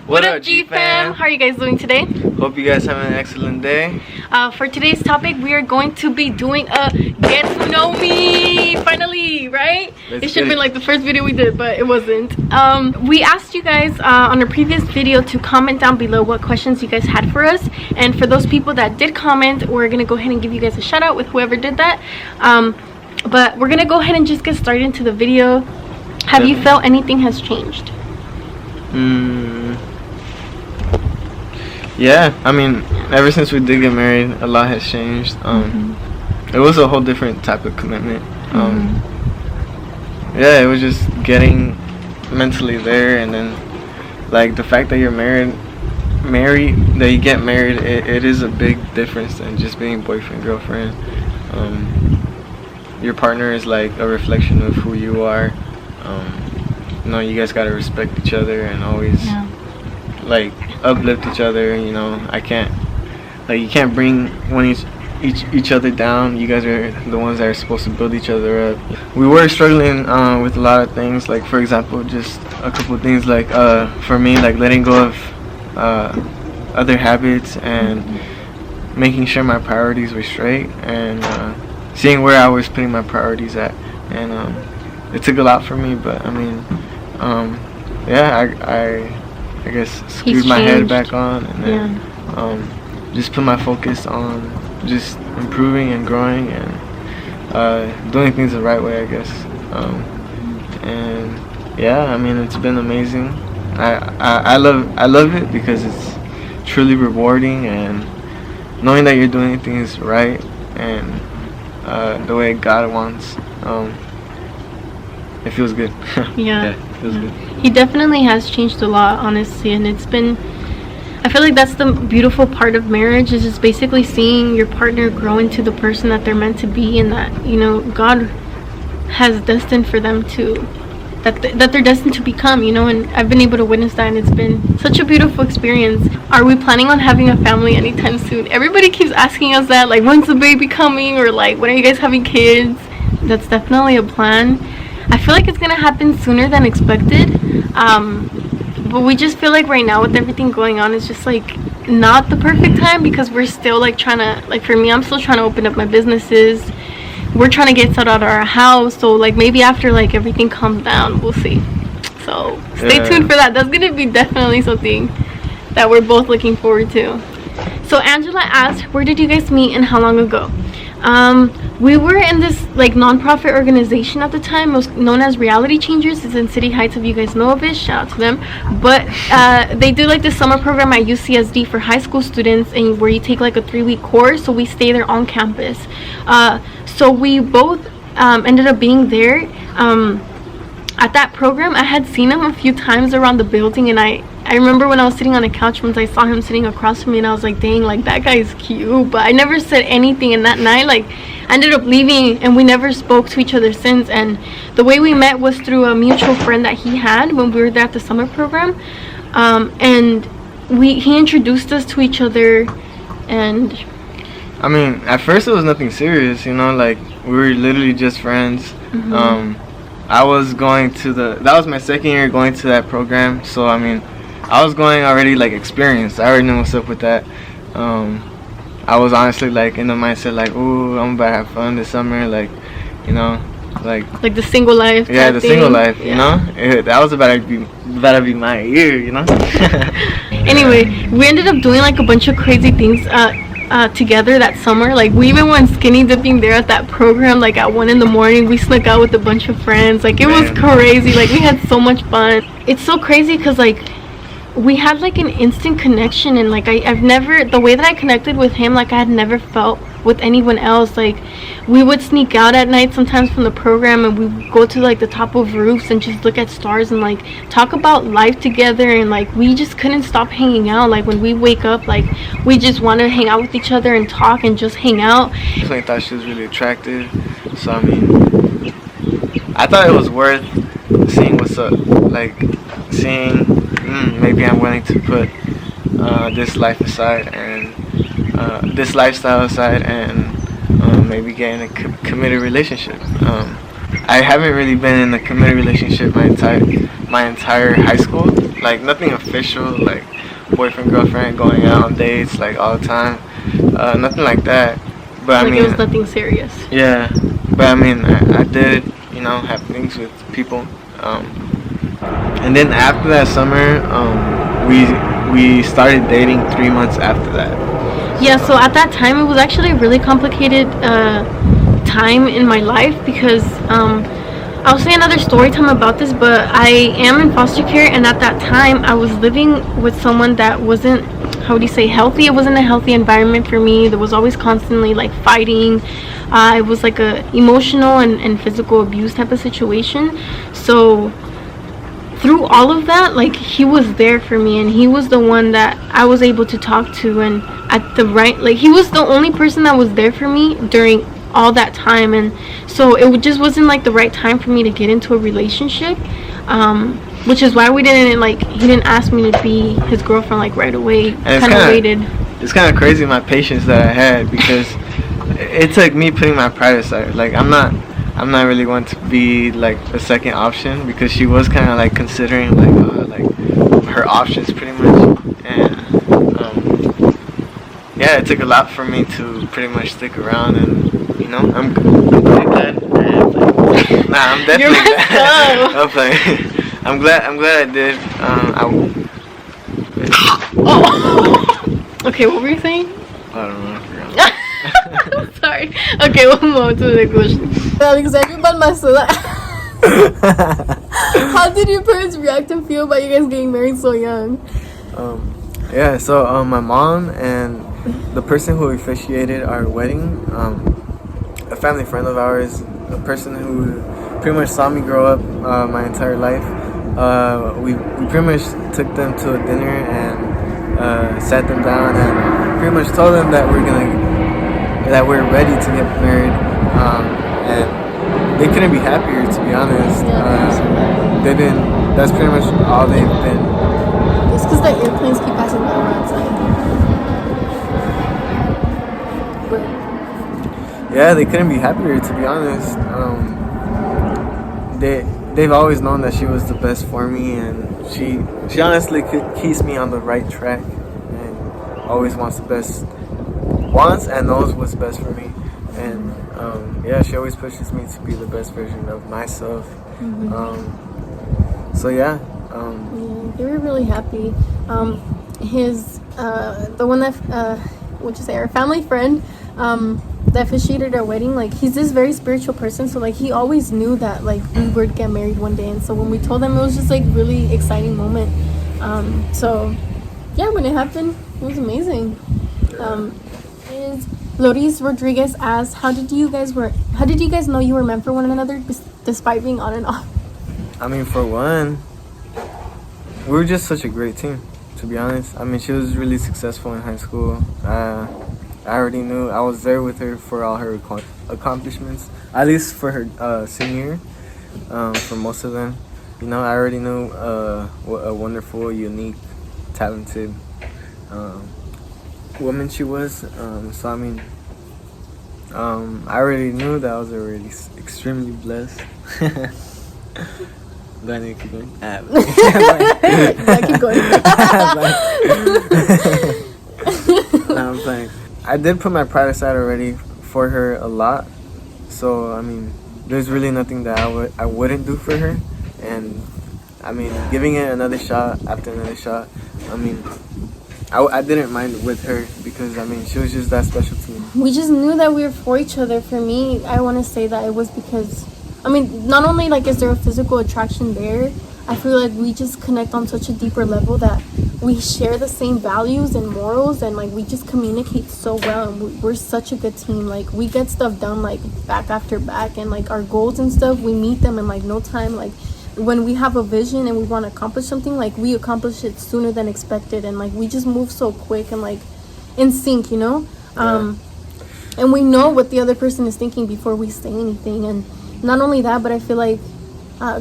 What up, G-Fam? How are you guys doing today? Hope you guys have an excellent day. For today's topic, we are going to be doing a Get to Know Me, finally, right? It should have been like the first video we did, but it wasn't. We asked you guys on a previous video to comment down below what questions you guys had for us. And for those people that did comment, we're going to go ahead and give you guys a shout out with whoever did that. But we're going to go ahead and just get started into the video. Have you felt anything has changed? Yeah, I mean, ever since we did get married, a lot has changed. It was a whole different type of commitment. Yeah, it was just getting mentally there, and then like the fact that you're married, that you get married, it is a big difference than just being boyfriend, girlfriend. Your partner is like a reflection of who you are. You know, you guys gotta respect each other and always like uplift each other. You know, you can't bring each other down. You guys are the ones that are supposed to build each other up. We were struggling with a lot of things, like for example, just a couple of things, like for me, like letting go of other habits and making sure my priorities were straight, and seeing where I was putting my priorities at. And it took a lot for me, but I mean, yeah, I guess screwed my head back on, and then just put my focus on just improving and growing and doing things the right way, I guess. And yeah, I mean, it's been amazing. I love it because it's truly rewarding, and knowing that you're doing things right and the way God wants. It feels good. Yeah, it feels good. He definitely has changed a lot, honestly, and it's been, I feel like that's the beautiful part of marriage, is just basically seeing your partner grow into the person that they're meant to be, and that, you know, God has destined for them to, that they're destined to become, you know. And I've been able to witness that, and it's been such a beautiful experience. Are we planning on having a family anytime soon? Everybody keeps asking us that, like, when's the baby coming, or like, when are you guys having kids? That's definitely a plan. I feel like it's gonna happen sooner than expected, but we just feel like right now with everything going on, it's just like not the perfect time, because we're still like trying to, like for me, I'm still trying to open up my businesses. We're trying to get settled out of our house, so like maybe after like everything calms down, we'll see. So stay tuned for that. That's gonna be definitely something that we're both looking forward to. So Angela asked, where did you guys meet and how long ago? We were in this like nonprofit organization at the time. It was known as Reality Changers. It's in City Heights, if you guys know of it. Shout out to them. But they do like this summer program at UCSD for high school students, and where you take like a 3-week course. So we stay there on campus. So we both ended up being there at that program. I had seen him a few times around the building, and I remember when I was sitting on a couch once, I saw him sitting across from me, and I was like, dang, like that guy is cute. But I never said anything, and that night, like, I ended up leaving, and we never spoke to each other since. And the way we met was through a mutual friend that he had when we were there at the summer program, and he introduced us to each other. And I mean, at first it was nothing serious, you know, like we were literally just friends. I was going to that was my second year going to that program, so I mean, I was going already like experienced. I already knew what's up with that. I was honestly like in the mindset like, ooh, I'm about to have fun this summer, like, you know, like the single life. Yeah, the single life, you know. That was about to be my year, you know. Anyway, we ended up doing like a bunch of crazy things together that summer. Like we even went skinny dipping there at that program, like at 1 a.m. we snuck out with a bunch of friends. Like it was crazy. Like we had so much fun. It's so crazy because like we had like an instant connection, and like I've never, the way that I connected with him, like I had never felt with anyone else. Like, we would sneak out at night sometimes from the program, and we would go to like the top of roofs and just look at stars and like talk about life together. And like, we just couldn't stop hanging out. Like, when we wake up, like, we just want to hang out with each other and talk and just hang out. I definitely thought she was really attractive, so I mean, I thought it was worth seeing what's up, like seeing maybe I'm willing to put this life aside and this lifestyle aside, and maybe get in a committed relationship. I haven't really been in a committed relationship my entire high school, like nothing official, like boyfriend, girlfriend, going out on dates like all the time, nothing like that. But Like, I mean, it was nothing serious. yeah, but I mean, I did, have things with people. And then after that summer, we started dating 3 months after that. Yeah, so at that time, it was actually a really complicated time in my life because I'll say another story time about this, but I am in foster care, and at that time, I was living with someone that wasn't, how would you say, healthy. It wasn't a healthy environment for me. There was always constantly like fighting. It was like a emotional and physical abuse type of situation. So through all of that, like, he was there for me, and he was the one that I was able to talk to, and at the right, like, he was the only person that was there for me during all that time. And so it just wasn't like the right time for me to get into a relationship, which is why we didn't, like, he didn't ask me to be his girlfriend like right away. Kind of waited. It's kind of crazy my patience that I had, because it took me putting my pride aside. Like, I'm not really going to be like a second option, because she was kind of like considering like her options pretty much. And yeah, it took a lot for me to pretty much stick around, and I'm pretty glad. I'm definitely glad. I'm playing. I'm glad I did. Okay, what were you saying? I don't know. I forgot. Sorry. Okay, we'll move on to the next question. Alexandria Balmaceda. How did your parents react and feel about you guys getting married so young? Yeah, so my mom and the person who officiated our wedding, a family friend of ours, a person who pretty much saw me grow up my entire life, we pretty much took them to a dinner and sat them down and pretty much told them that we're ready to get married, and they couldn't be happier, to be honest. That's pretty much all they've been. It's because the airplanes keep passing by outside. Yeah, they couldn't be happier, to be honest. They've always known that she was the best for me, and she honestly keeps me on the right track, and always wants and knows what's best for me. And yeah, she always pushes me to be the best version of myself. So yeah. They were really happy. The one that our family friend that officiated our wedding, like, he's this very spiritual person, so like he always knew that like we would get married one day. And so when we told him, it was just like really exciting moment. So yeah, when it happened, it was amazing. Loris Rodriguez asks, how did you guys know you were meant for one another despite being on and off? I mean, for one, we were just such a great team, to be honest. I mean, she was really successful in high school. I already knew. I was there with her for all her accomplishments, at least for her senior year, for most of them. I already knew what a wonderful, unique, talented woman she was. So I mean, I already knew that I was already extremely blessed. Do I need to keep going? Keep going. No, I'm playing. I did put my pride aside already for her a lot. So I mean, there's really nothing that I wouldn't do for her. And I mean, giving it another shot after another shot. I mean, I didn't mind with her, because I mean, she was just that special to me. We just knew that we were for each other. For me, I want to say that it was because, I mean, not only like is there a physical attraction there, I feel like we just connect on such a deeper level that we share the same values and morals, and like we just communicate so well, and we're such a good team. Like we get stuff done like back after back, and like our goals and stuff, we meet them in like no time. Like when we have a vision and we want to accomplish something, like we accomplish it sooner than expected, and like we just move so quick and like in sync, you know. And we know what the other person is thinking before we say anything. And not only that, but I feel like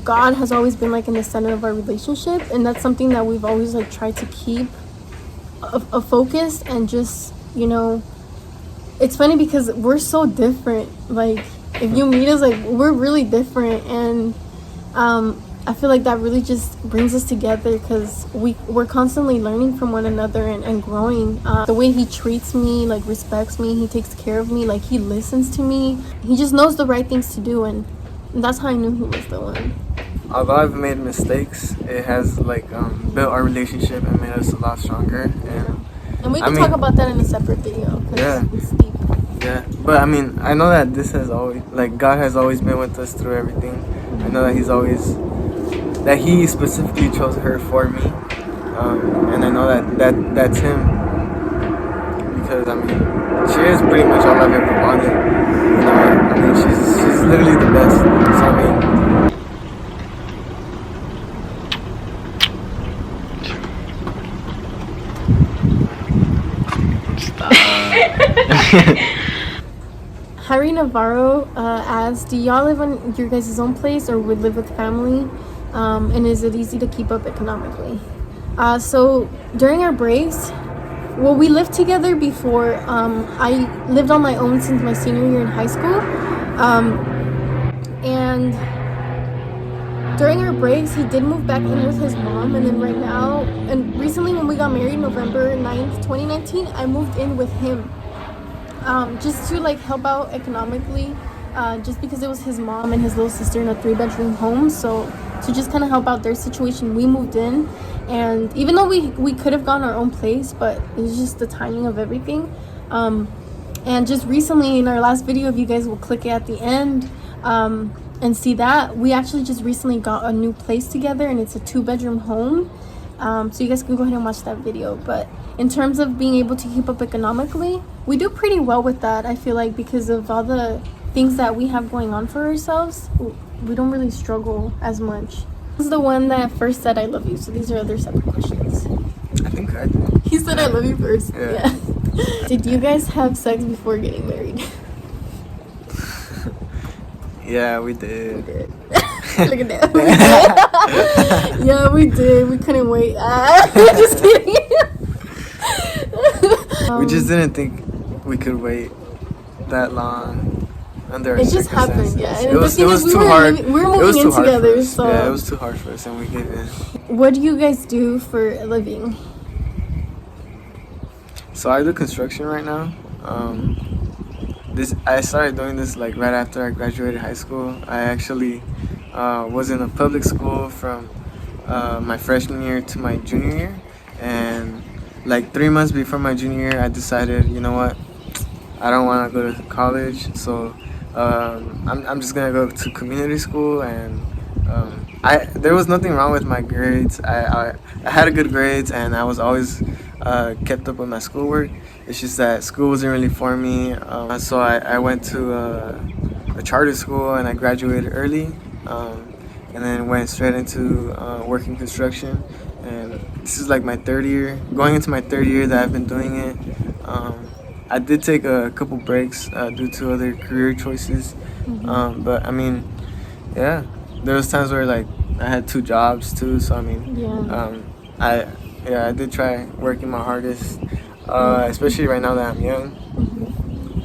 God has always been like in the center of our relationship, and that's something that we've always like tried to keep a focus. And just, you know, it's funny because we're so different. Like if you meet us, like we're really different, and I feel like that really just brings us together because we're constantly learning from one another and growing. The way he treats me, like respects me, he takes care of me, like he listens to me. He just knows the right things to do, and that's how I knew he was the one. Although I've made mistakes, it has like built our relationship and made us a lot stronger. And we can talk about that in a separate video because it's deep. Yeah, but I mean, I know that this has always, like, God has always been with us through everything. I know that he specifically chose her for me, and I know that's him, because I mean, she is pretty much all I've ever wanted. You know, I mean, she's literally the best. So I mean. Harry Navarro asks, do y'all live on your guys' own place or would live with family? And is it easy to keep up economically? So during our breaks, well, we lived together before. I lived on my own since my senior year in high school. And during our breaks, he did move back in with his mom. And then right now, and recently when we got married, November 9th, 2019, I moved in with him. Just to like help out economically, just because it was his mom and his little sister in a 3-bedroom home. So to just kind of help out their situation, we moved in. And even though we could have gone our own place, but it was just the timing of everything. And just recently in our last video, if you guys will click it at the end and see that, we actually just recently got a new place together, and it's a 2-bedroom home. So you guys can go ahead and watch that video. But in terms of being able to keep up economically, we do pretty well with that. I feel like because of all the things that we have going on for ourselves, we don't really struggle as much. This is the one that first said I love you. So these are other separate questions. I think I did. He said I love you first. Yeah. Did you guys have sex before getting married? Yeah, we did. We did. Look at that. We did. Yeah, we did. We couldn't wait. Just kidding. We just didn't think we could wait that long under our it just happened, circumstances. yeah. And it was too hard. We were moving in together, so yeah, it was too hard for us, and we gave in. What do you guys do for a living? So I do construction right now. I started doing this like right after I graduated high school. I actually was in a public school from my freshman year to my junior year, and like 3 months before my junior year, I decided, you know what, I don't want to go to college, so I'm just gonna go to community school. And there was nothing wrong with my grades. I had good grades, and I was always kept up with my schoolwork. It's just that school wasn't really for me, so I went to a charter school, and I graduated early, and then went straight into working construction. And this is like my third year, going into my third year that I've been doing it. I did take a couple breaks due to other career choices, but I mean, yeah, there was times where like I had 2 jobs too, so I mean, I did try working my hardest, especially right now that I'm young.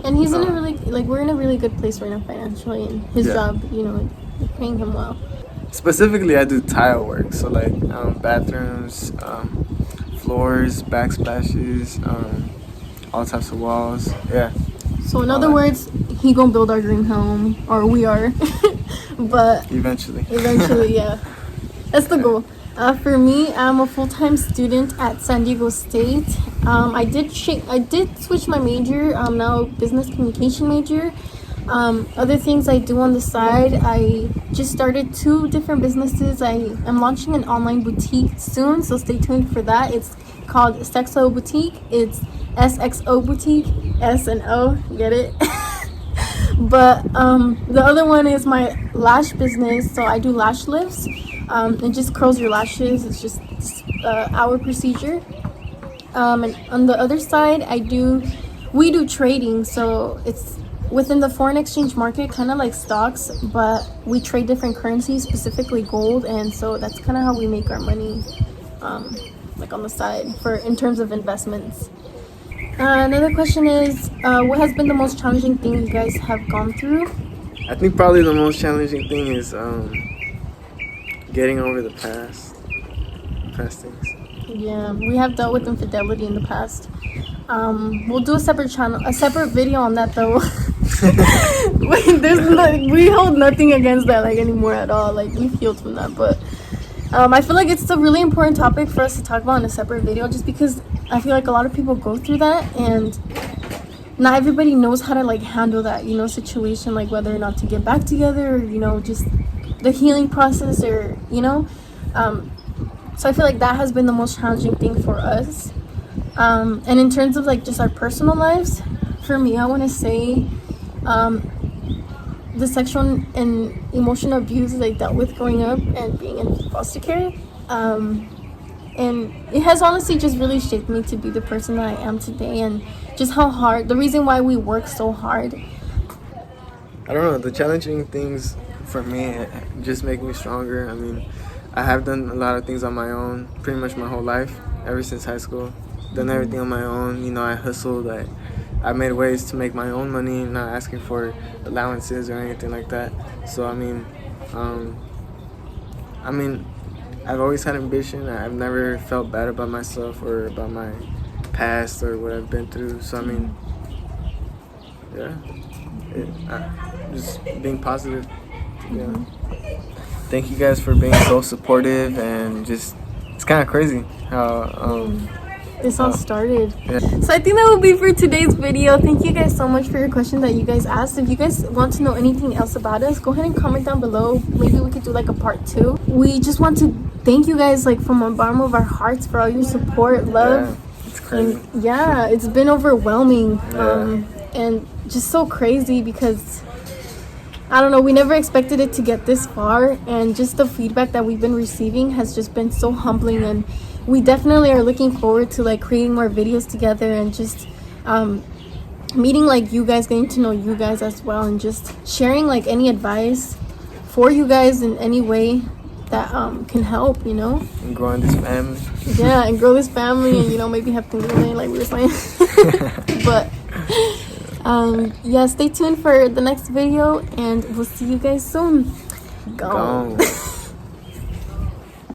And he's in a really, like, we're in a really good place right now financially, and his job, you know, is paying him well. Specifically, I do tile work, so like bathrooms, floors, backsplashes, all types of walls. Yeah. So in other words, he gonna build our dream home, or we are, but eventually, yeah, that's the goal. For me, I'm a full-time student at San Diego State. I did switch my major. I'm now business communication major. Other things I do on the side, I just started 2 different businesses. I am launching an online boutique soon, so stay tuned for that. It's called Sexo Boutique. It's SXO Boutique, S and O, get it? But the other one is my lash business. So I do lash lifts. It just curls your lashes. It's just our procedure. And on the other side, we do trading. So it's within the foreign exchange market, kind of like stocks, but we trade different currencies, specifically gold, and so that's kind of how we make our money, like on the side in terms of investments. Another question is, what has been the most challenging thing you guys have gone through? I think probably the most challenging thing is getting over the past things. Yeah, we have dealt with infidelity in the past. We'll do a separate video on that though. We hold nothing against that like anymore at all. Like we've healed from that, but I feel like it's a really important topic for us to talk about in a separate video, just because I feel like a lot of people go through that and not everybody knows how to like handle that, situation, like whether or not to get back together, or, just the healing process, or so I feel like that has been the most challenging thing for us. And in terms of like just our personal lives, for me, I want to say the sexual and emotional abuse I dealt with growing up and being in foster care, and it has honestly just really shaped me to be the person that I am today, and just the reason why we work so hard. I don't know, the challenging things for me just make me stronger. I mean, I have done a lot of things on my own pretty much my whole life, ever since high school. Done everything on my own. I hustled. I made ways to make my own money, not asking for allowances or anything like that. So I've always had ambition. I've never felt bad about myself or about my past or what I've been through. So just being positive. Yeah. Thank you guys for being so supportive, and just it's kind of crazy how this all started. Yeah. So I think that will be for today's video. Thank you guys so much for your questions that you guys asked. If you guys want to know anything else about us, go ahead and comment down below. Maybe we could do like a part 2. We just want to thank you guys like from the bottom of our hearts for all your support, love. Yeah, it's crazy. And it's been overwhelming. Yeah. And just so crazy, because I don't know, we never expected it to get this far, and just the feedback that we've been receiving has just been so humbling, and we definitely are looking forward to like creating more videos together, and just meeting like you guys, getting to know you guys as well, and just sharing like any advice for you guys in any way that can help, And growing this family. Yeah, and grow this family, and maybe have things like we were saying. But stay tuned for the next video, and we'll see you guys soon. Gone.